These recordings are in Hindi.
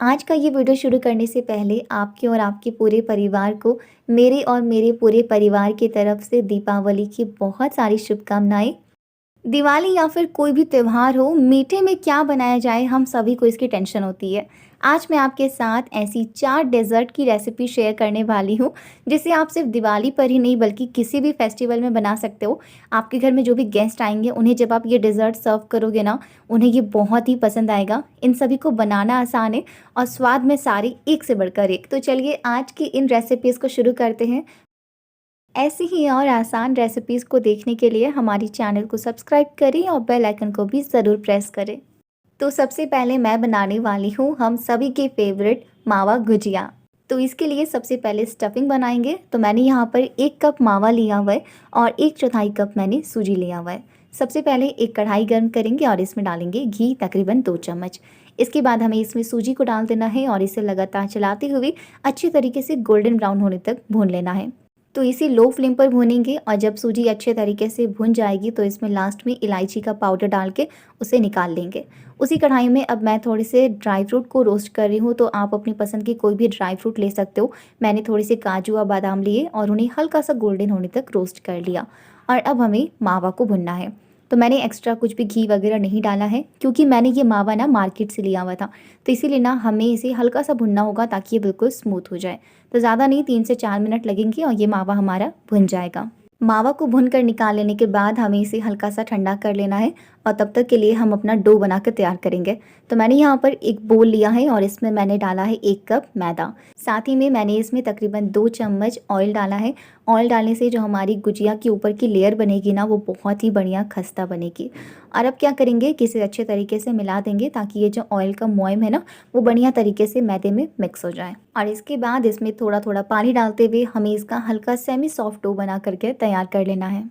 आज का ये वीडियो शुरू करने से पहले आपके और आपके पूरे परिवार को मेरे और मेरे पूरे परिवार की तरफ से दीपावली की बहुत सारी शुभकामनाएं। दिवाली या फिर कोई भी त्योहार हो, मीठे में क्या बनाया जाए हम सभी को इसकी टेंशन होती है। आज मैं आपके साथ ऐसी 4 डेज़र्ट की रेसिपी शेयर करने वाली हूँ, जिसे आप सिर्फ दिवाली पर ही नहीं बल्कि किसी भी फेस्टिवल में बना सकते हो। आपके घर में जो भी गेस्ट आएँगे उन्हें जब आप ये डेज़र्ट सर्व करोगे ना, उन्हें ये बहुत ही पसंद आएगा। इन सभी को बनाना आसान है और स्वाद में सारे एक से बढ़कर एक। तो चलिए आज की इन रेसिपीज़ को शुरू करते हैं। ऐसी ही और आसान रेसिपीज़ को देखने के लिए हमारी चैनल को सब्सक्राइब करें और बेल आइकन को भी ज़रूर प्रेस करें। तो सबसे पहले मैं बनाने वाली हूँ हम सभी के फेवरेट मावा गुजिया। तो इसके लिए सबसे पहले स्टफिंग बनाएंगे। तो मैंने यहाँ पर 1 कप मावा लिया हुआ है और 1/4 कप मैंने सूजी लिया हुआ है। सबसे पहले एक कढ़ाई गर्म करेंगे और इसमें डालेंगे घी तकरीबन 2 चम्मच। इसके बाद हमें इसमें सूजी को डाल देना है और इसे लगातार चलाते हुए अच्छी तरीके से गोल्डन ब्राउन होने तक भून लेना है। तो इसे लो फ्लेम पर भूनेंगे और जब सूजी अच्छे तरीके से भुन जाएगी तो इसमें लास्ट में इलायची का पाउडर डाल के उसे निकाल लेंगे। उसी कढ़ाई में अब मैं थोड़े से ड्राई फ्रूट को रोस्ट कर रही हूँ, तो आप अपनी पसंद की कोई भी ड्राई फ्रूट ले सकते हो। मैंने थोड़े से काजू और बादाम लिए और उन्हें हल्का सा गोल्डन होने तक रोस्ट कर लिया। और अब हमें मावा को भुनना है। तो मैंने एक्स्ट्रा कुछ भी घी वगैरह नहीं डाला है, क्योंकि मैंने ये मावा ना मार्केट से लिया हुआ था। तो इसीलिए ना हमें इसे हल्का सा भुनना होगा ताकि ये बिल्कुल स्मूथ हो जाए। तो ज़्यादा नहीं, 3 से 4 मिनट लगेंगे और ये मावा हमारा भुन जाएगा। मावा को भून कर निकाल लेने के बाद हमें इसे हल्का सा ठंडा कर लेना है और तब तक के लिए हम अपना डो बना कर तैयार करेंगे। तो मैंने यहाँ पर एक बोल लिया है और इसमें मैंने डाला है 1 कप मैदा। साथ ही में मैंने इसमें तकरीबन 2 चम्मच ऑयल डाला है। ऑयल डालने से जो हमारी गुजिया की ऊपर की लेयर बनेगी ना, वो बहुत ही बढ़िया खस्ता बनेगी। और अब क्या करेंगे कि इसे अच्छे तरीके से मिला देंगे ताकि ये जो ऑयल का मोयम है ना, वो बढ़िया तरीके से मैदे में मिक्स हो जाए। और इसके बाद इसमें थोड़ा थोड़ा पानी डालते हुए हमें इसका हल्का सेमी सॉफ्ट डो बना करके तैयार कर लेना है।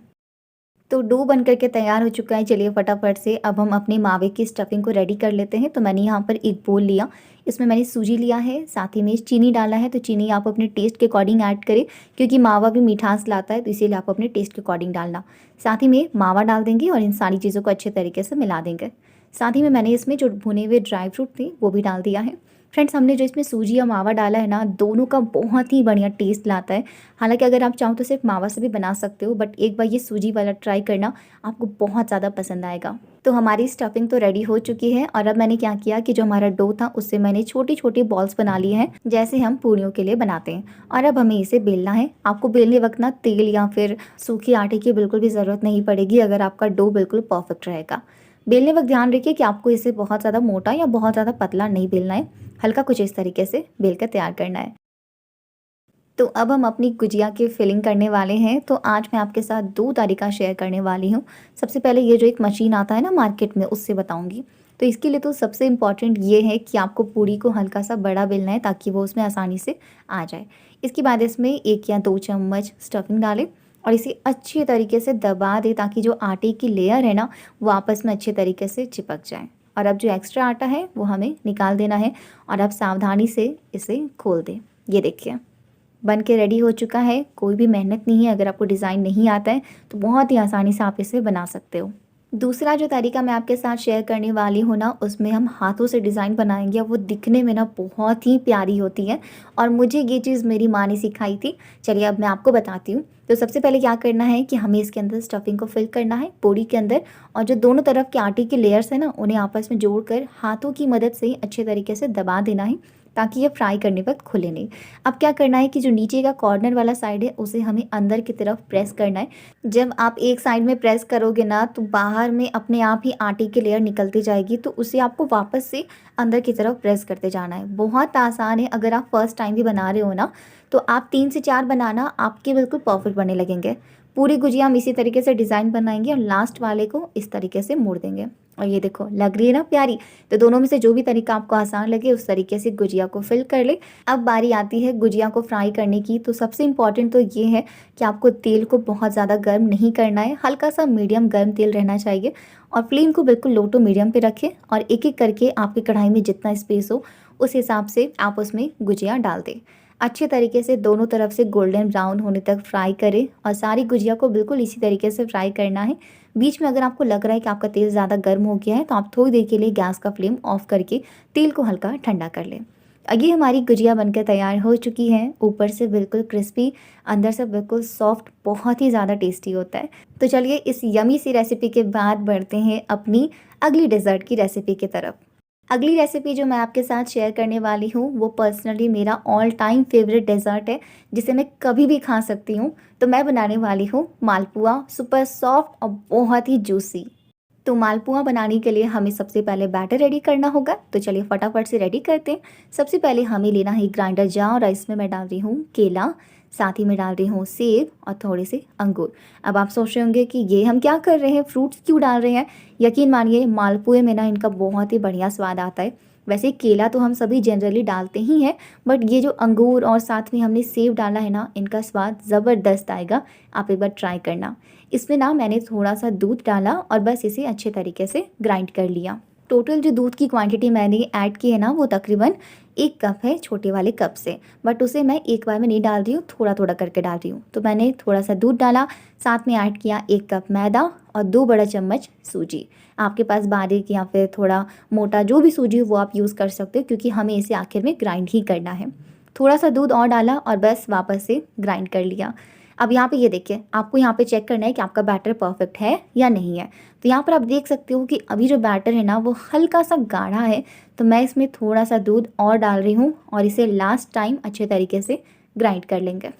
तो डो बन करके तैयार हो चुका है। चलिए फटाफट से अब हम अपने मावे की स्टफिंग को रेडी कर लेते हैं। तो मैंने यहाँ पर एक बोल लिया, इसमें मैंने सूजी लिया है, साथ ही में चीनी डाला है। तो चीनी आप अपने टेस्ट के अकॉर्डिंग ऐड करें, क्योंकि मावा भी मिठास लाता है, तो इसीलिए आप अपने टेस्ट के अकॉर्डिंग डालना। साथ ही में मावा डाल देंगे और इन सारी चीज़ों को अच्छे तरीके से मिला देंगे। साथ ही में मैंने इसमें जो भुने हुए ड्राई फ्रूट थे वो भी डाल दिया है। फ्रेंड्स, हमने जो इसमें सूजी या मावा डाला है ना, दोनों का बहुत ही बढ़िया टेस्ट लाता है। हालांकि अगर आप चाहो तो सिर्फ मावा से भी बना सकते हो, बट एक बार ये सूजी वाला ट्राई करना, आपको बहुत ज़्यादा पसंद आएगा। तो हमारी स्टफिंग तो रेडी हो चुकी है और अब मैंने क्या किया कि जो हमारा डो था उससे मैंने छोटी छोटी बॉल्स बना लिए हैं, जैसे हम पूरियों के लिए बनाते हैं। और अब हमें इसे बेलना है। आपको बेलने वक्त ना तेल या फिर सूखे आटे की बिल्कुल भी ज़रूरत नहीं पड़ेगी, अगर आपका डो बिल्कुल परफेक्ट रहेगा। बेलने वक्त ध्यान रखिए कि आपको इसे बहुत ज़्यादा मोटा या बहुत ज़्यादा पतला नहीं बेलना है, हल्का कुछ इस तरीके से बेल कर तैयार करना है। तो अब हम अपनी गुजिया की फिलिंग करने वाले हैं। तो आज मैं आपके साथ 2 तरीका शेयर करने वाली हूँ। सबसे पहले ये जो एक मशीन आता है ना मार्केट में, उससे बताऊँगी। तो इसके लिए तो सबसे इम्पॉर्टेंट ये है कि आपको पूरी को हल्का सा बड़ा बेलना है ताकि वो उसमें आसानी से आ जाए। इसके बाद इसमें 1 या 2 चम्मच स्टफिंग डालें और इसे अच्छे तरीके से दबा दें ताकि जो आटे की लेयर है ना, वो आपस में अच्छे तरीके से चिपक जाए। और अब जो एक्स्ट्रा आटा है वो हमें निकाल देना है और अब सावधानी से इसे खोल दें। ये देखिए, बन के रेडी हो चुका है। कोई भी मेहनत नहीं है। अगर आपको डिज़ाइन नहीं आता है तो बहुत ही आसानी से आप इसे बना सकते हो। दूसरा जो तरीका मैं आपके साथ शेयर करने वाली हूँ ना, उसमें हम हाथों से डिज़ाइन बनाएंगे। वो दिखने में ना बहुत ही प्यारी होती है और मुझे ये चीज़ मेरी माँ ने सिखाई थी। चलिए अब मैं आपको बताती हूँ। तो सबसे पहले क्या करना है कि हमें इसके अंदर स्टफिंग को फिल करना है पूरी के अंदर, और जो दोनों तरफ के आटे के लेयर्स हैं ना, उन्हें आपस में जोड़कर हाथों की मदद से अच्छे तरीके से दबा देना है ताकि ये फ्राई करने वक्त खुले नहीं। अब क्या करना है कि जो नीचे का कॉर्नर वाला साइड है उसे हमें अंदर की तरफ प्रेस करना है। जब आप एक साइड में प्रेस करोगे ना, तो बाहर में अपने आप ही आटे की लेयर निकलती जाएगी, तो उसे आपको वापस से अंदर की तरफ प्रेस करते जाना है। बहुत आसान है। अगर आप फर्स्ट टाइम भी बना रहे हो ना, तो आप 3 से 4 बनाना, आपके बिल्कुल परफेक्ट बनने लगेंगे। पूरी गुजिया हम इसी तरीके से डिज़ाइन बनाएंगे और लास्ट वाले को इस तरीके से मोड़ देंगे। और ये देखो, लग रही है ना प्यारी। तो दोनों में से जो भी तरीका आपको आसान लगे उस तरीके से गुजिया को फिल कर ले। अब बारी आती है गुजिया को फ्राई करने की। तो सबसे इम्पॉर्टेंट तो ये है कि आपको तेल को बहुत ज़्यादा गर्म नहीं करना है, हल्का सा मीडियम गर्म तेल रहना चाहिए। और फ्लेम को बिल्कुल लो टू मीडियम पे रखें और एक एक करके आपकी कढ़ाई में जितना स्पेस हो उस हिसाब से आप उसमें गुजिया डाल दें। अच्छे तरीके से दोनों तरफ से गोल्डन ब्राउन होने तक फ्राई करें और सारी गुजिया को बिल्कुल इसी तरीके से फ्राई करना है। बीच में अगर आपको लग रहा है कि आपका तेल ज़्यादा गर्म हो गया है, तो आप थोड़ी देर के लिए गैस का फ्लेम ऑफ करके तेल को हल्का ठंडा कर लें। ये हमारी गुजिया बनकर तैयार हो चुकी है। ऊपर से बिल्कुल क्रिस्पी, अंदर से बिल्कुल सॉफ्ट, बहुत ही ज़्यादा टेस्टी होता है। तो चलिए इस यमी सी रेसिपी के बाद बढ़ते हैं अपनी अगली डेज़र्ट की रेसिपी की तरफ। अगली रेसिपी जो मैं आपके साथ शेयर करने वाली हूँ वो पर्सनली मेरा ऑल टाइम फेवरेट डेज़र्ट है, जिसे मैं कभी भी खा सकती हूँ। तो मैं बनाने वाली हूँ मालपुआ, सुपर सॉफ्ट और बहुत ही जूसी। तो मालपुआ बनाने के लिए हमें सबसे पहले बैटर रेडी करना होगा। तो चलिए फटाफट से रेडी करते हैं। सबसे पहले हमें लेना है ग्राइंडर जार और इसमें मैं डाल रही हूँ केला, साथ ही मैं डाल रही हूँ सेब और थोड़े से अंगूर। अब आप सोच रहे होंगे कि ये हम क्या कर रहे हैं, फ्रूट्स क्यों डाल रहे हैं। यकीन मानिए मालपुए में ना इनका बहुत ही बढ़िया स्वाद आता है। वैसे केला तो हम सभी जनरली डालते ही हैं, बट ये जो अंगूर और साथ में हमने सेब डाला है ना, इनका स्वाद ज़बरदस्त आएगा। आप एक बार ट्राई करना। इसमें ना मैंने थोड़ा सा दूध डाला और बस इसे अच्छे तरीके से ग्राइंड कर लिया। टोटल जो दूध की क्वांटिटी मैंने ऐड की है ना, वो तकरीबन 1 कप है छोटे वाले कप से, बट उसे मैं एक बार में नहीं डाल रही हूँ, थोड़ा थोड़ा करके डाल रही हूँ। तो मैंने थोड़ा सा दूध डाला, साथ में ऐड किया 1 कप मैदा और 2 बड़ा चम्मच सूजी। आपके पास बारीक या फिर थोड़ा मोटा जो भी सूजी हो वो आप यूज़ कर सकते हो, क्योंकि हमें इसे आखिर में ग्राइंड ही करना है। थोड़ा सा दूध और डाला और बस वापस से ग्राइंड कर लिया। अब यहाँ पे ये देखिए, आपको यहाँ पे चेक करना है कि आपका बैटर परफेक्ट है या नहीं है। तो यहाँ पर आप देख सकते हो कि अभी जो बैटर है ना वो हल्का सा गाढ़ा है। तो मैं इसमें थोड़ा सा दूध और डाल रही हूँ और इसे लास्ट टाइम अच्छे तरीके से ग्राइंड कर लेंगे।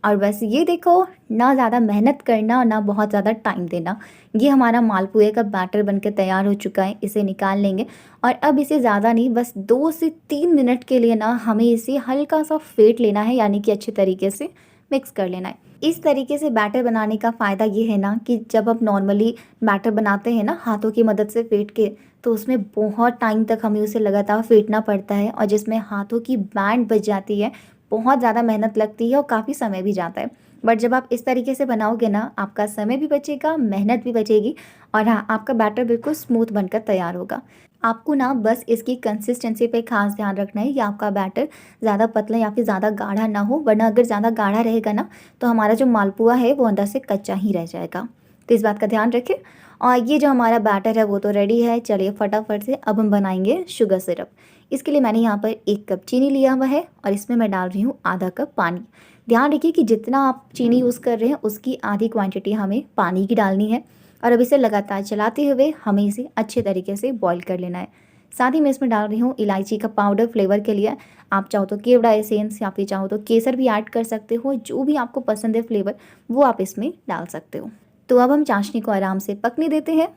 और बस ये देखो, ना ज़्यादा मेहनत करना और ना बहुत ज़्यादा टाइम देना, ये हमारा मालपुए का बैटर बनकर तैयार हो चुका है। इसे निकाल लेंगे और अब इसे ज़्यादा नहीं, बस 2 से 3 मिनट के लिए ना हमें इसे हल्का सा फेंट लेना है, यानी कि अच्छे तरीके से मिक्स कर लेना है। इस तरीके से बैटर बनाने का फ़ायदा ये है ना कि जब आप नॉर्मली बैटर बनाते हैं ना हाथों की मदद से फेंट के, तो उसमें बहुत टाइम तक हमें उसे लगातार फेंटना पड़ता है और जिसमें हाथों की बैंड बज जाती है, बहुत ज़्यादा मेहनत लगती है और काफ़ी समय भी जाता है। बट जब आप इस तरीके से बनाओगे ना, आपका समय भी बचेगा, मेहनत भी बचेगी और हाँ, आपका बैटर बिल्कुल स्मूथ बनकर तैयार होगा। आपको ना बस इसकी कंसिस्टेंसी पे खास ध्यान रखना है कि आपका बैटर ज़्यादा पतला या फिर ज़्यादा गाढ़ा ना हो, वरना अगर ज़्यादा गाढ़ा रहेगा ना तो हमारा जो मालपुआ है वो अंदर से कच्चा ही रह जाएगा। तो इस बात का ध्यान रखें। और ये जो हमारा बैटर है वो तो रेडी है। चलिए फटाफट से अब हम बनाएंगे शुगर सिरप। इसके लिए मैंने यहाँ पर 1 कप चीनी लिया हुआ है और इसमें मैं डाल रही हूँ आधा कप पानी। ध्यान रखिए कि जितना आप चीनी यूज़ कर रहे हैं उसकी आधी क्वांटिटी हमें पानी की डालनी है और अब इसे लगातार चलाते हुए हमें इसे अच्छे तरीके से बॉईल कर लेना है। साथ ही मैं इसमें डाल रही हूँ इलायची का पाउडर फ्लेवर के लिए। आप चाहो तो केवड़ा एसेंस या फिर चाहो तो केसर भी ऐड कर सकते हो, जो भी आपको पसंद है फ्लेवर वो आप इसमें डाल सकते हो। तो अब हम चाशनी को आराम से पकने देते हैं।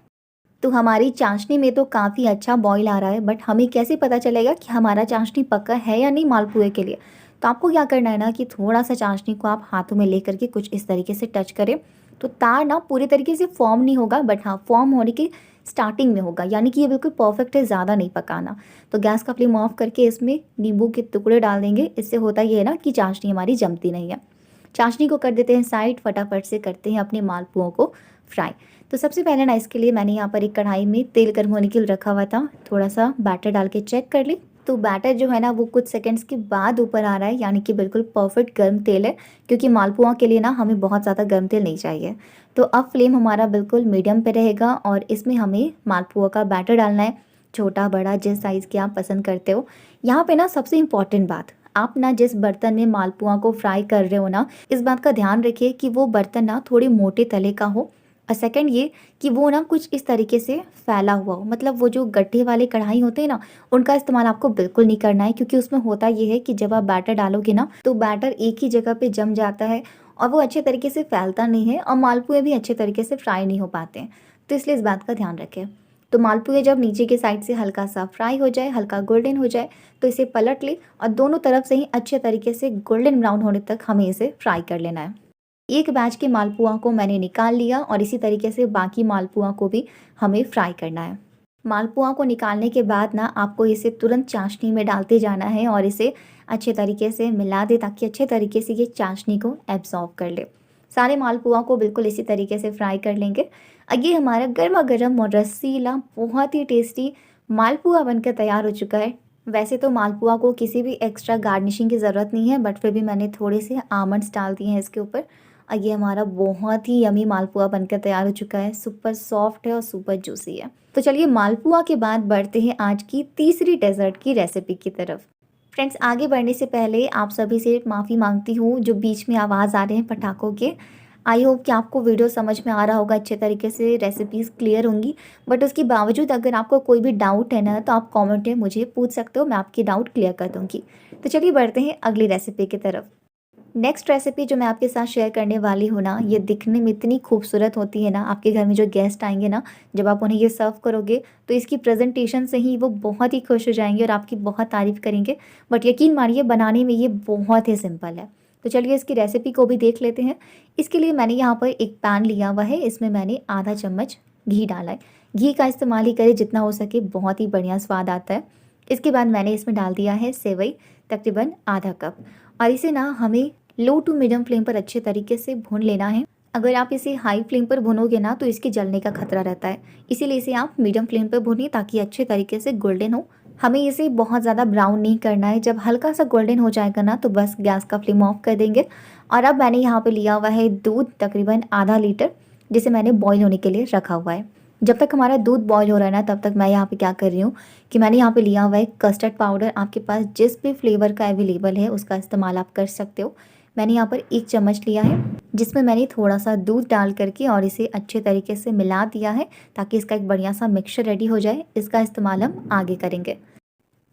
तो हमारी चाशनी में तो काफ़ी अच्छा बॉईल आ रहा है, बट हमें कैसे पता चलेगा कि हमारा चाशनी पका है या नहीं मालपुए के लिए। तो आपको क्या करना है ना कि थोड़ा सा चाशनी को आप हाथों में लेकर के कुछ इस तरीके से टच करें। तो तार ना पूरी तरीके से फॉर्म नहीं होगा, बट हाँ फॉर्म होने की स्टार्टिंग में होगा, यानी कि ये बिल्कुल परफेक्ट है, ज़्यादा नहीं पकाना। तो गैस का फ्लेम ऑफ करके इसमें नींबू के टुकड़े डाल देंगे। इससे होता ये है ना कि चाशनी हमारी जमती नहीं है। चाशनी को कर देते हैं साइड, फटाफट से करते हैं अपने मालपुओं को फ्राई। तो सबसे पहले ना इसके लिए मैंने यहाँ पर एक कढ़ाई में तेल गर्म होने के लिए रखा हुआ था। थोड़ा सा बैटर डाल के चेक कर ली, तो बैटर जो है ना वो कुछ सेकंड्स के बाद ऊपर आ रहा है, यानी कि बिल्कुल परफेक्ट गर्म तेल है, क्योंकि मालपुआ के लिए ना हमें बहुत ज़्यादा गर्म तेल नहीं चाहिए। तो अब फ्लेम हमारा बिल्कुल मीडियम पे रहेगा और इसमें हमें मालपुआ का बैटर डालना है, छोटा बड़ा जिस साइज़ के आप पसंद करते हो। यहाँ पे ना सबसे इम्पॉर्टेंट बात, आप ना जिस बर्तन में मालपुआ को फ्राई कर रहे हो ना, इस बात का ध्यान रखिए कि वो बर्तन ना थोड़े मोटे तले का हो। और सेकंड ये कि वो ना कुछ इस तरीके से फैला हुआ हो, मतलब वो जो गड्ढे वाले कढ़ाई होते हैं ना, उनका इस्तेमाल आपको बिल्कुल नहीं करना है, क्योंकि उसमें होता ये है कि जब आप बैटर डालोगे ना तो बैटर एक ही जगह पे जम जाता है और वो अच्छे तरीके से फैलता नहीं है और मालपुए भी अच्छे तरीके से फ्राई नहीं हो पाते हैं। तो इसलिए इस बात का ध्यान रखें। तो मालपुए जब नीचे के साइड से हल्का सा फ्राई हो जाए, हल्का गोल्डन हो जाए, तो इसे पलट ले और दोनों तरफ से ही अच्छे तरीके से गोल्डन ब्राउन होने तक हमें इसे फ्राई कर लेना है। एक बैच के मालपुआ को मैंने निकाल लिया और इसी तरीके से बाकी मालपुआ को भी हमें फ्राई करना है। मालपुआ को निकालने के बाद ना आपको इसे तुरंत चाशनी में डालते जाना है और इसे अच्छे तरीके से मिला दे, ताकि अच्छे तरीके से ये चाशनी को एब्जॉर्ब कर ले। सारे मालपुआ को बिल्कुल इसी तरीके से फ्राई कर लेंगे। ये हमारा गर्मा गर्म और रसीला बहुत ही टेस्टी मालपुआ बनकर तैयार हो चुका है। वैसे तो मालपुआ को किसी भी एक्स्ट्रा गार्निशिंग की ज़रूरत नहीं है, बट फिर भी मैंने थोड़े से आमंड्स डाल दिए हैं इसके ऊपर। और ये हमारा बहुत ही यमी मालपुआ बनकर तैयार हो चुका है। सुपर सॉफ्ट है और सुपर जूसी है। तो चलिए मालपुआ के बाद बढ़ते हैं आज की तीसरी डेजर्ट की रेसिपी की तरफ। फ्रेंड्स, आगे बढ़ने से पहले आप सभी से माफ़ी मांगती हूँ जो बीच में आवाज़ आ रहे हैं पटाखों के। आई होप कि आपको वीडियो समझ में आ रहा होगा, अच्छे तरीके से रेसिपीज़ क्लियर होंगी। बट उसके बावजूद अगर आपको कोई भी डाउट है ना, तो आप कमेंट में मुझे पूछ सकते हो, मैं आपकी डाउट क्लियर कर दूँगी। तो चलिए बढ़ते हैं अगली रेसिपी की तरफ। नेक्स्ट रेसिपी जो मैं आपके साथ शेयर करने वाली हूँ ना, ये दिखने में इतनी खूबसूरत होती है ना, आपके घर में जो गेस्ट आएंगे ना, जब आप उन्हें ये सर्व करोगे तो इसकी प्रेजेंटेशन से ही वो बहुत ही खुश हो जाएंगे और आपकी बहुत तारीफ़ करेंगे। बट यकीन मानिए, बनाने में ये बहुत ही सिंपल है। तो चलिए इसकी रेसिपी को भी देख लेते हैं। इसके लिए मैंने यहाँ पर एक पैन लिया हुआ है, इसमें मैंने आधा चम्मच घी डाला है। घी का इस्तेमाल ही करें जितना हो सके, बहुत ही बढ़िया स्वाद आता है। इसके बाद मैंने इसमें डाल दिया है सेवई, तकरीबन आधा कप। और इसे ना हमें लो टू मीडियम फ्लेम पर अच्छे तरीके से भून लेना है। अगर आप इसे हाई फ्लेम पर भूनोगे ना, तो इसके जलने का खतरा रहता है। इसीलिए इसे आप मीडियम फ्लेम पर भूनिए ताकि अच्छे तरीके से गोल्डन हो। हमें इसे बहुत ज़्यादा ब्राउन नहीं करना है। जब हल्का सा गोल्डन हो जाएगा ना, तो बस गैस का फ्लेम ऑफ कर देंगे। और अब मैंने यहाँ पे लिया हुआ है दूध, तकरीबन आधा लीटर, जिसे मैंने बॉईल होने के लिए रखा हुआ है। जब तक हमारा दूध बॉईल हो रहा है ना, तब तक मैं यहाँ पे क्या कर रही हूँ कि मैंने यहाँ पे लिया हुआ है कस्टर्ड पाउडर। आपके पास जिस भी फ्लेवर का अवेलेबल है उसका इस्तेमाल आप कर सकते हो। मैंने यहाँ पर 1 चम्मच लिया है, जिसमें मैंने थोड़ा सा दूध डाल करके और इसे अच्छे तरीके से मिला दिया है ताकि इसका एक बढ़िया सा मिक्सचर रेडी हो जाए। इसका इस्तेमाल हम आगे करेंगे।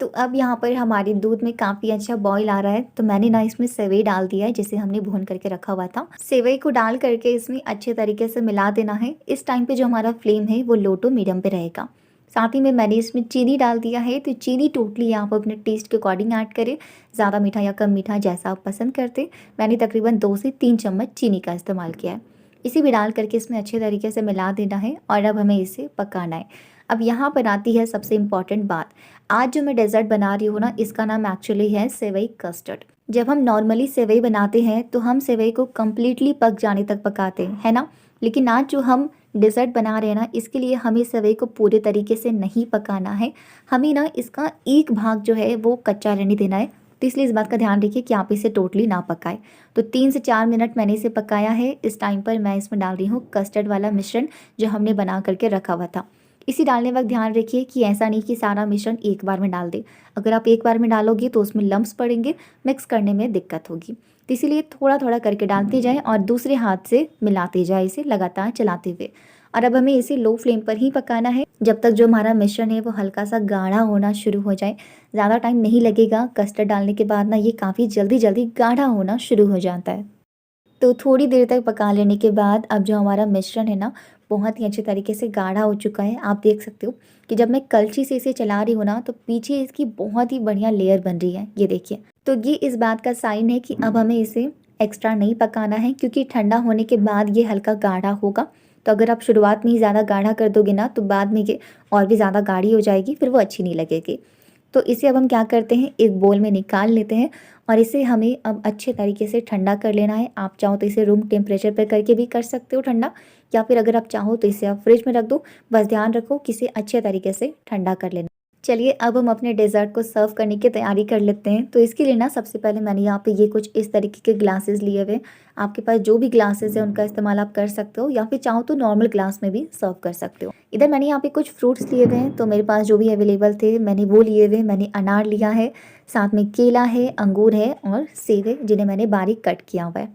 तो अब यहाँ पर हमारे दूध में काफ़ी अच्छा बॉईल आ रहा है, तो मैंने ना इसमें सेवई डाल दिया है जिसे हमने भून करके रखा हुआ था। सेवई को डाल करके इसमें अच्छे तरीके से मिला देना है। इस टाइम पे जो हमारा फ्लेम है वो लो टू मीडियम पे रहेगा। साथ ही में मैंने इसमें चीनी डाल दिया है, तो चीनी टोटली आप अपने टेस्ट के अकॉर्डिंग ऐड करें, ज़्यादा मीठा या कम मीठा जैसा आप पसंद करते। मैंने तकरीबन 2 से 3 चम्मच चीनी का इस्तेमाल किया है। इसे भी डाल करके इसमें अच्छे तरीके से मिला देना है और अब हमें इसे पकाना है। अब यहाँ पर आती है सबसे इम्पॉर्टेंट बात। आज जो मैं डेज़र्ट बना रही हूँ ना, इसका नाम एक्चुअली है सेवई कस्टर्ड। जब हम नॉर्मली सेवई बनाते हैं तो हम सेवई को कम्प्लीटली पक जाने तक पकाते हैं, है ना। लेकिन आज जो हम डेज़र्ट बना रहे हैं ना, इसके लिए हमें सेवई को पूरे तरीके से नहीं पकाना है। हमें ना इसका एक भाग जो है वो कच्चा रहने देना है। तो इसलिए इस बात का ध्यान रखिए कि आप इसे टोटली ना पकाएं। तो 3 से 4 मिनट मैंने इसे पकाया है। इस टाइम पर मैं इसमें डाल रही हूँ कस्टर्ड वाला मिश्रण जो हमने बना करके रखा हुआ था। इसी डालने वक्त ध्यान रखिए कि ऐसा नहीं कि सारा मिश्रण एक बार में डाल दें। अगर आप एक बार में डालोगे तो उसमें लम्प्स पड़ेंगे, मिक्स करने में दिक्कत होगी। तो इसीलिए थोड़ा थोड़ा करके डालते जाएं और दूसरे हाथ से मिलाते जाए, इसे लगातार चलाते हुए। और अब हमें इसे लो फ्लेम पर ही पकाना है जब तक जो हमारा मिश्रण है वो हल्का सा गाढ़ा होना शुरू हो जाए। ज़्यादा टाइम नहीं लगेगा। कस्टर्ड डालने के बाद ना ये काफ़ी जल्दी जल्दी गाढ़ा होना शुरू हो जाता है। तो थोड़ी देर तक पका लेने के बाद अब जो हमारा मिश्रण है ना, बहुत ही अच्छे तरीके से गाढ़ा हो चुका है। आप देख सकते हो कि जब मैं कलछी से इसे चला रही हूँ ना, तो पीछे इसकी बहुत ही बढ़िया लेयर बन रही है, ये देखिए। तो ये इस बात का साइन है कि अब हमें इसे एक्स्ट्रा नहीं पकाना है, क्योंकि ठंडा होने के बाद ये हल्का गाढ़ा होगा। तो अगर आप शुरुआत में ही ज़्यादा गाढ़ा कर दोगे ना, तो बाद में ये और भी ज़्यादा गाढ़ी हो जाएगी, फिर वो अच्छी नहीं लगेगी। तो इसे अब हम क्या करते हैं, एक बोल में निकाल लेते हैं और इसे हमें अब अच्छे तरीके से ठंडा कर लेना है। आप चाहो तो इसे रूम टेम्परेचर पर करके भी कर सकते हो ठंडा, या फिर अगर आप चाहो तो इसे आप फ्रिज में रख दो। बस ध्यान रखो कि इसे अच्छे तरीके से ठंडा कर लेना। चलिए अब हम अपने डेज़र्ट को सर्व करने की तैयारी कर लेते हैं। तो इसके लिए ना सबसे पहले मैंने यहाँ पे ये कुछ इस तरीके के ग्लासेस लिए हुए। आपके पास जो भी ग्लासेस है उनका इस्तेमाल आप कर सकते हो, या फिर चाहो तो नॉर्मल ग्लास में भी सर्व कर सकते हो। इधर मैंने यहाँ पे कुछ फ्रूट्स लिए हुए हैं, तो मेरे पास जो भी अवेलेबल थे मैंने वो लिए हुए। मैंने अनार लिया है, साथ में केला है, अंगूर है और सेब है जिन्हें मैंने बारीक कट किया हुआ है।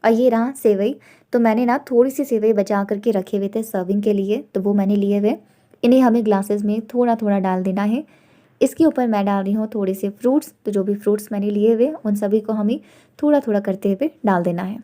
और ये रहा सेवई। तो मैंने ना थोड़ी सी सेवई बचा करके रखे हुए थे सर्विंग के लिए, तो वो मैंने लिए हुए। इन्हें हमें ग्लासेस में थोड़ा थोड़ा डाल देना है। इसके ऊपर मैं डाल रही हूँ थोड़े से फ्रूट्स। तो जो भी फ्रूट्स मैंने लिए हुए उन सभी को हमें थोड़ा थोड़ा करते हुए डाल देना है।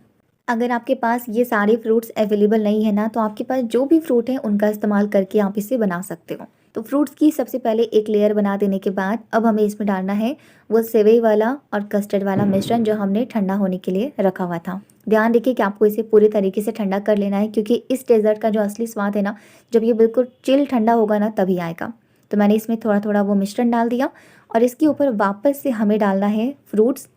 अगर आपके पास ये सारे फ्रूट्स अवेलेबल नहीं है ना, तो आपके पास जो भी फ्रूट है उनका इस्तेमाल करके आप इसे बना सकते हो। तो फ्रूट्स की सबसे पहले एक लेयर बना देने के बाद अब हमें इसमें डालना है वो सेवई वाला और कस्टर्ड वाला मिश्रण जो हमने ठंडा होने के लिए रखा हुआ था। ध्यान रखिए कि आपको इसे पूरे तरीके से ठंडा कर लेना है, क्योंकि इस डेजर्ट का जो असली स्वाद है ना, जब ये बिल्कुल चिल ठंडा होगा ना तभी आएगा। तो मैंने इसमें थोड़ा थोड़ा वो मिश्रण डाल दिया और इसके ऊपर वापस से हमें डालना है फ्रूट्स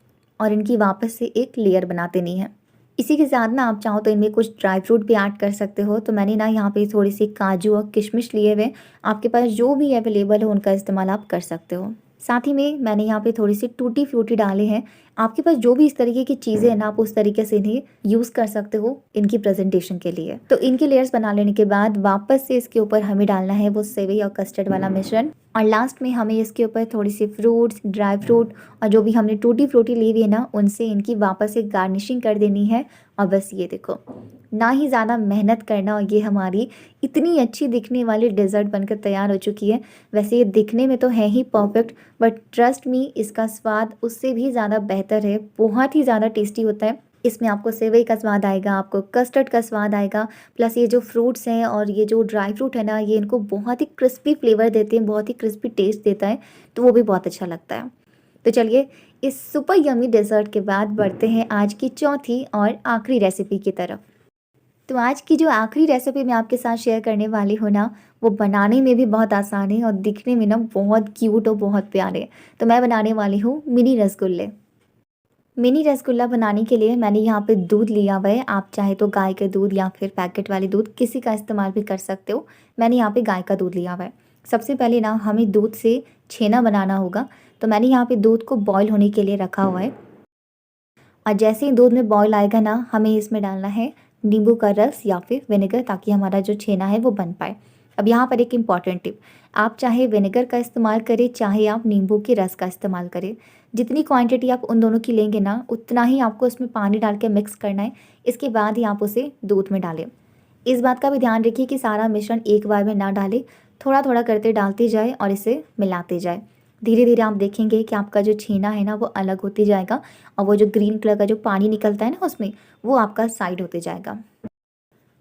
और इनकी वापस से एक लेयर बना देनी है। इसी के साथ ना आप चाहो तो इनमें कुछ ड्राई फ्रूट भी ऐड कर सकते हो। तो मैंने ना यहाँ पे थोड़ी सी काजू और किशमिश लिए हुए। आपके पास जो भी अवेलेबल हो उनका इस्तेमाल आप कर सकते हो। साथ ही में मैंने यहाँ पे थोड़ी सी टूटी फ्रूटी डाले हैं। आपके पास जो भी इस तरीके की चीज़ें हैं ना, आप उस तरीके से इन्हें यूज़ कर सकते हो इनकी प्रेजेंटेशन के लिए। तो इनकी लेयर्स बना लेने के बाद वापस से इसके ऊपर हमें डालना है वो सेवई और कस्टर्ड वाला मिश्रण। और लास्ट में हमें इसके ऊपर थोड़ी सी फ्रूट्स, ड्राई फ्रूट और जो भी हमने टूटी फ्रूटी ली हुई है ना, उनसे इनकी वापस से गार्निशिंग कर देनी है। और बस ये देखो, ना ही ज़्यादा मेहनत करना, और ये हमारी इतनी अच्छी दिखने वाली डेज़र्ट बनकर तैयार हो चुकी है। वैसे ये दिखने में तो है ही परफेक्ट, बट ट्रस्ट मी, इसका स्वाद उससे भी ज़्यादा बेहतर है, बहुत ही ज़्यादा टेस्टी होता है। इसमें आपको सेवई का स्वाद आएगा, आपको कस्टर्ड का स्वाद आएगा, प्लस ये जो फ्रूट्स हैं और ये जो ड्राई फ्रूट है ना, ये इनको बहुत ही क्रिस्पी फ्लेवर देते हैं, बहुत ही क्रिस्पी टेस्ट देता है, तो वो भी बहुत अच्छा लगता है। तो चलिए, इस सुपर यमी डेजर्ट के बाद बढ़ते हैं आज की चौथी और आखिरी रेसिपी की तरफ। तो आज की जो आखिरी रेसिपी मैं आपके साथ शेयर करने वाली हूँ ना, वो बनाने में भी बहुत आसान है और दिखने में ना बहुत क्यूट और बहुत प्यारे। तो मैं बनाने वाली हूँ मिनी रसगुल्ले। मिनी रसगुल्ला बनाने के लिए मैंने यहाँ पे दूध लिया हुआ है। आप चाहे तो गाय के दूध या फिर पैकेट वाले दूध किसी का इस्तेमाल भी कर सकते हो। मैंने यहाँ पे गाय का दूध लिया हुआ है। सबसे पहले ना हमें दूध से छेना बनाना होगा। तो मैंने यहाँ पे दूध को बॉईल होने के लिए रखा हुआ है, और जैसे ही दूध में बॉईल आएगा ना, हमें इसमें डालना है नींबू का रस या फिर विनेगर, ताकि हमारा जो छेना है वो बन पाए। अब यहाँ पर एक इम्पॉर्टेंट टिप, आप चाहे विनेगर का इस्तेमाल करें, चाहे आप नींबू के रस का इस्तेमाल करें, जितनी क्वांटिटी आप उन दोनों की लेंगे ना, उतना ही आपको उसमें पानी डाल के मिक्स करना है। इसके बाद ही आप उसे दूध में डालें। इस बात का भी ध्यान रखिए कि सारा मिश्रण एक बार में ना डालें, थोड़ा थोड़ा करते डालते जाए और इसे मिलाते जाए। धीरे धीरे आप देखेंगे कि आपका जो छेना है ना, वो अलग होते जाएगा, और वो जो ग्रीन कलर का जो पानी निकलता है ना उसमें, वो आपका साइड होते जाएगा।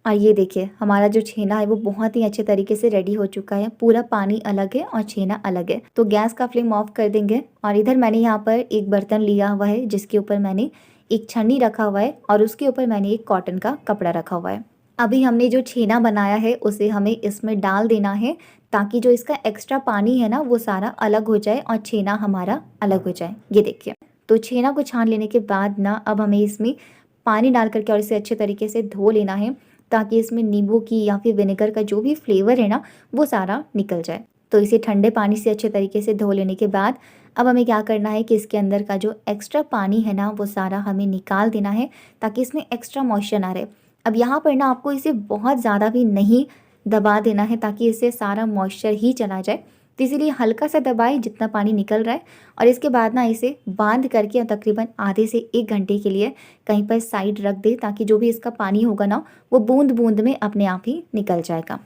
और ये देखिए, हमारा जो छेना है वो बहुत ही अच्छे तरीके से रेडी हो चुका है। पूरा पानी अलग है और छेना अलग है। तो गैस का फ्लेम ऑफ कर देंगे, और इधर मैंने यहाँ पर एक बर्तन लिया हुआ है, जिसके ऊपर मैंने एक छन्नी रखा हुआ है, और उसके ऊपर मैंने एक कॉटन का कपड़ा रखा हुआ है। अभी हमने जो छेना बनाया है उसे हमें इसमें डाल देना है, ताकि जो इसका एक्स्ट्रा पानी है ना, वो सारा अलग हो जाए और छेना हमारा अलग हो जाए। ये देखिए, तो छेना को छान लेने के बाद ना, अब हमें इसमें पानी डाल करके और इसे अच्छे तरीके से धो लेना है, ताकि इसमें नींबू की या फिर विनेगर का जो भी फ्लेवर है ना, वो सारा निकल जाए। तो इसे ठंडे पानी से अच्छे तरीके से धो लेने के बाद अब हमें क्या करना है कि इसके अंदर का जो एक्स्ट्रा पानी है ना, वो सारा हमें निकाल देना है, ताकि इसमें एक्स्ट्रा मॉइस्चर ना रहे। अब यहाँ पर ना आपको इसे बहुत ज़्यादा भी नहीं दबा देना है, ताकि इससे सारा मॉइस्चर ही चला जाए। तो इसीलिए हल्का सा दबाए जितना पानी निकल रहा है, और इसके बाद ना इसे बांध करके तकरीबन आधे से 1 घंटे के लिए कहीं पर साइड रख दे, ताकि जो भी इसका पानी होगा ना, वो बूंद बूंद में अपने आप ही निकल जाएगा।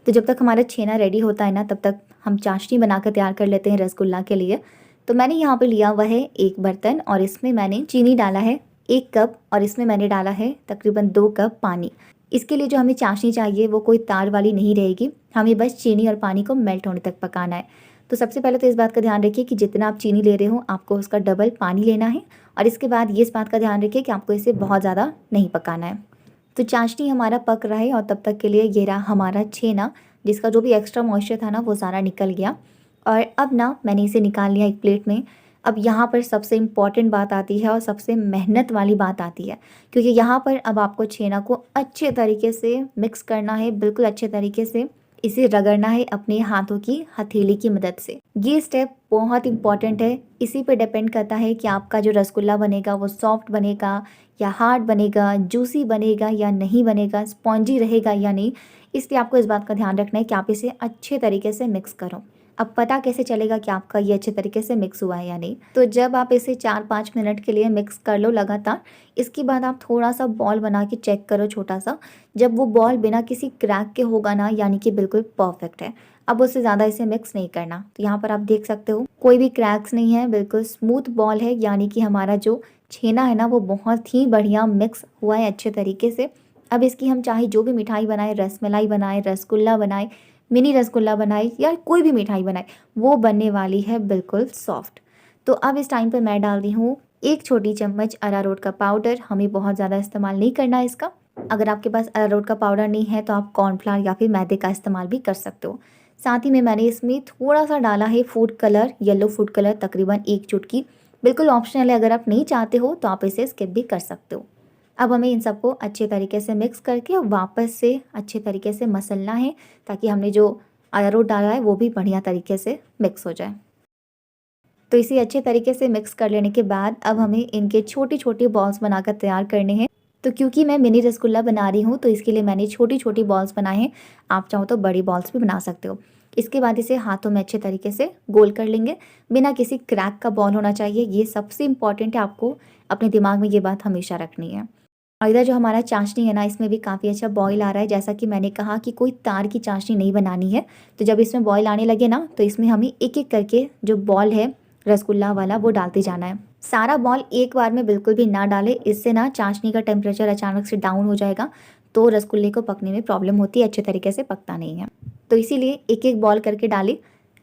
तो जब तक हमारा छेना रेडी होता है ना, तब तक हम चाशनी बनाकर तैयार कर लेते हैं रसगुल्ला के लिए। तो मैंने यहाँ पर लिया हुआ है एक बर्तन, और इसमें मैंने चीनी डाला है 1 कप, और इसमें मैंने डाला है तकरीबन 2 कप पानी। इसके लिए जो हमें चाशनी चाहिए वो कोई तार वाली नहीं रहेगी, हमें बस चीनी और पानी को मेल्ट होने तक पकाना है। तो सबसे पहले तो इस बात का ध्यान रखिए कि जितना आप चीनी ले रहे हो, आपको उसका डबल पानी लेना है, और इसके बाद ये इस बात का ध्यान रखिए कि आपको इसे बहुत ज़्यादा नहीं पकाना है। तो चाशनी हमारा पक रहा है, और तब तक के लिए ये रहा हमारा छेना, जिसका जो भी एक्स्ट्रा मॉइस्चर था ना, वो सारा निकल गया। और अब ना मैंने इसे निकाल लिया एक प्लेट में। अब यहाँ पर सबसे इम्पॉर्टेंट बात आती है, और सबसे मेहनत वाली बात आती है, क्योंकि यहाँ पर अब आपको छेना को अच्छे तरीके से मिक्स करना है, बिल्कुल अच्छे तरीके से इसे रगड़ना है अपने हाथों की हथेली की मदद से। ये स्टेप बहुत इंपॉर्टेंट है। इसी पे डिपेंड करता है कि आपका जो रसगुल्ला बनेगा वो सॉफ्ट बनेगा या हार्ड बनेगा, जूसी बनेगा या नहीं बनेगा, स्पॉन्जी रहेगा या नहीं। इसलिए आपको इस बात का ध्यान रखना है कि आप इसे अच्छे तरीके से मिक्स करो। अब पता कैसे चलेगा कि आपका ये अच्छे तरीके से मिक्स हुआ है या नहीं? तो जब आप इसे 4-5 मिनट के लिए मिक्स कर लो लगातार, इसके बाद आप थोड़ा सा बॉल बना के चेक करो, छोटा सा। जब वो बॉल बिना किसी क्रैक के होगा ना, यानी कि बिल्कुल परफेक्ट है। अब उससे ज़्यादा इसे मिक्स नहीं करना। तो यहाँ पर आप देख सकते हो कोई भी क्रैक्स नहीं है, बिल्कुल स्मूथ बॉल है, यानी कि हमारा जो छेना है ना, वो बहुत ही बढ़िया मिक्स हुआ है अच्छे तरीके से। अब इसकी हम चाहे जो भी मिठाई बनाए, रसमलाई बनाए, रसगुल्ला बनाए, मिनी रसगुल्ला बनाए, या कोई भी मिठाई बनाए, वो बनने वाली है बिल्कुल सॉफ्ट। तो अब इस टाइम पे मैं डाल रही हूँ 1 छोटी चम्मच अरारोट का पाउडर। हमें बहुत ज़्यादा इस्तेमाल नहीं करना है इसका। अगर आपके पास अरारोट का पाउडर नहीं है तो आप कॉर्नफ्लावर या फिर मैदे का इस्तेमाल भी कर सकते हो। साथ ही में मैंने इसमें थोड़ा सा डाला है food colour, yellow food colour, तकरीबन 1 चुटकी। बिल्कुल ऑप्शनल है, अगर आप नहीं चाहते हो तो आप इसे स्किप भी कर सकते हो। अब हमें इन सबको अच्छे तरीके से मिक्स करके वापस से अच्छे तरीके से मसलना है, ताकि हमने जो अरारोट डाला है वो भी बढ़िया तरीके से मिक्स हो जाए। तो इसे अच्छे तरीके से मिक्स कर लेने के बाद अब हमें इनके छोटी छोटी बॉल्स बनाकर तैयार करने हैं। तो क्योंकि मैं मिनी रसगुल्ला बना रही हूँ, तो इसके लिए मैंने छोटी छोटी बॉल्स बनाए हैं। आप चाहो तो बड़ी बॉल्स भी बना सकते हो। इसके बाद इसे हाथों में अच्छे तरीके से गोल कर लेंगे, बिना किसी क्रैक का बॉल होना चाहिए। ये सबसे इम्पॉर्टेंट है, आपको अपने दिमाग में ये बात हमेशा रखनी है। और इधर जो हमारा चाशनी है ना, इसमें भी काफ़ी अच्छा बॉयल आ रहा है। जैसा कि मैंने कहा कि कोई तार की चाशनी नहीं बनानी है, तो जब इसमें बॉयल आने लगे ना, तो इसमें हमें एक एक करके जो बॉल है रसगुल्ला वाला वो डालते जाना है। सारा बॉल एक बार में बिल्कुल भी ना डालें, इससे ना चाशनी का टेम्परेचर अचानक से डाउन हो जाएगा, तो रसगुल्ले को पकने में प्रॉब्लम होती है, अच्छे तरीके से पकता नहीं है। तो इसीलिए एक एक बॉल करके डालें।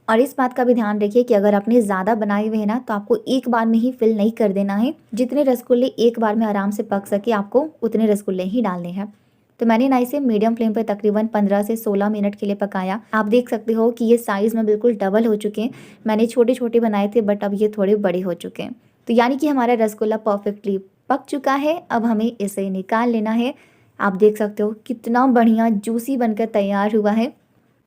और इस बात का भी ध्यान रखिए कि अगर आपने ज़्यादा बनाए हुए हैं ना, तो आपको एक बार में ही फिल नहीं कर देना है। जितने रसगुल्ले एक बार में आराम से पक सके, आपको उतने रसगुल्ले ही डालने हैं। तो मैंने ना इसे मीडियम फ्लेम पर तकरीबन 15 से 16 मिनट के लिए पकाया। आप देख सकते हो कि ये साइज़ में बिल्कुल डबल हो चुके हैं। मैंने छोटे छोटे बनाए थे, बट अब ये थोड़े बड़े हो चुके हैं। तो यानी कि हमारा रसगुल्ला परफेक्टली पक चुका है। अब हमें इसे निकाल लेना है। आप देख सकते हो कितना बढ़िया जूसी बनकर तैयार हुआ है।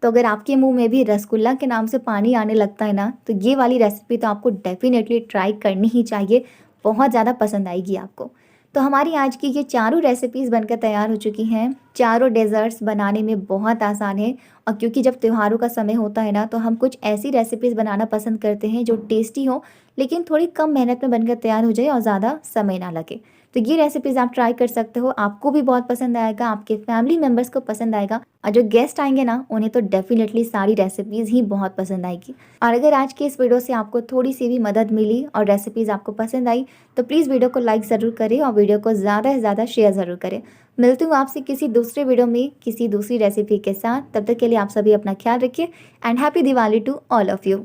तो अगर आपके मुंह में भी रसगुल्ला के नाम से पानी आने लगता है ना, तो ये वाली रेसिपी तो आपको डेफिनेटली ट्राई करनी ही चाहिए, बहुत ज़्यादा पसंद आएगी आपको। तो हमारी आज की ये चारों रेसिपीज़ बनकर तैयार हो चुकी हैं। चारों डेज़र्ट्स बनाने में बहुत आसान है, और क्योंकि जब त्योहारों का समय होता है ना, तो हम कुछ ऐसी रेसिपीज़ बनाना पसंद करते हैं जो टेस्टी हो, लेकिन थोड़ी कम मेहनत में बनकर तैयार हो जाए और ज़्यादा समय ना लगे। तो ये रेसिपीज़ आप ट्राई कर सकते हो, आपको भी बहुत पसंद आएगा, आपके फैमिली मेम्बर्स को पसंद आएगा, और जो गेस्ट आएंगे ना, उन्हें तो डेफिनेटली सारी रेसिपीज़ ही बहुत पसंद आएगी। और अगर आज की इस वीडियो से आपको थोड़ी सी भी मदद मिली और रेसिपीज़ आपको पसंद आई, तो प्लीज़ वीडियो को लाइक ज़रूर करें और वीडियो को ज़्यादा से ज़्यादा शेयर ज़रूर करें। मिलती हूँ आपसे किसी दूसरे वीडियो में किसी दूसरी रेसिपी के साथ। तब तक के लिए आप सभी अपना ख्याल रखिए, and happy Diwali to all of you.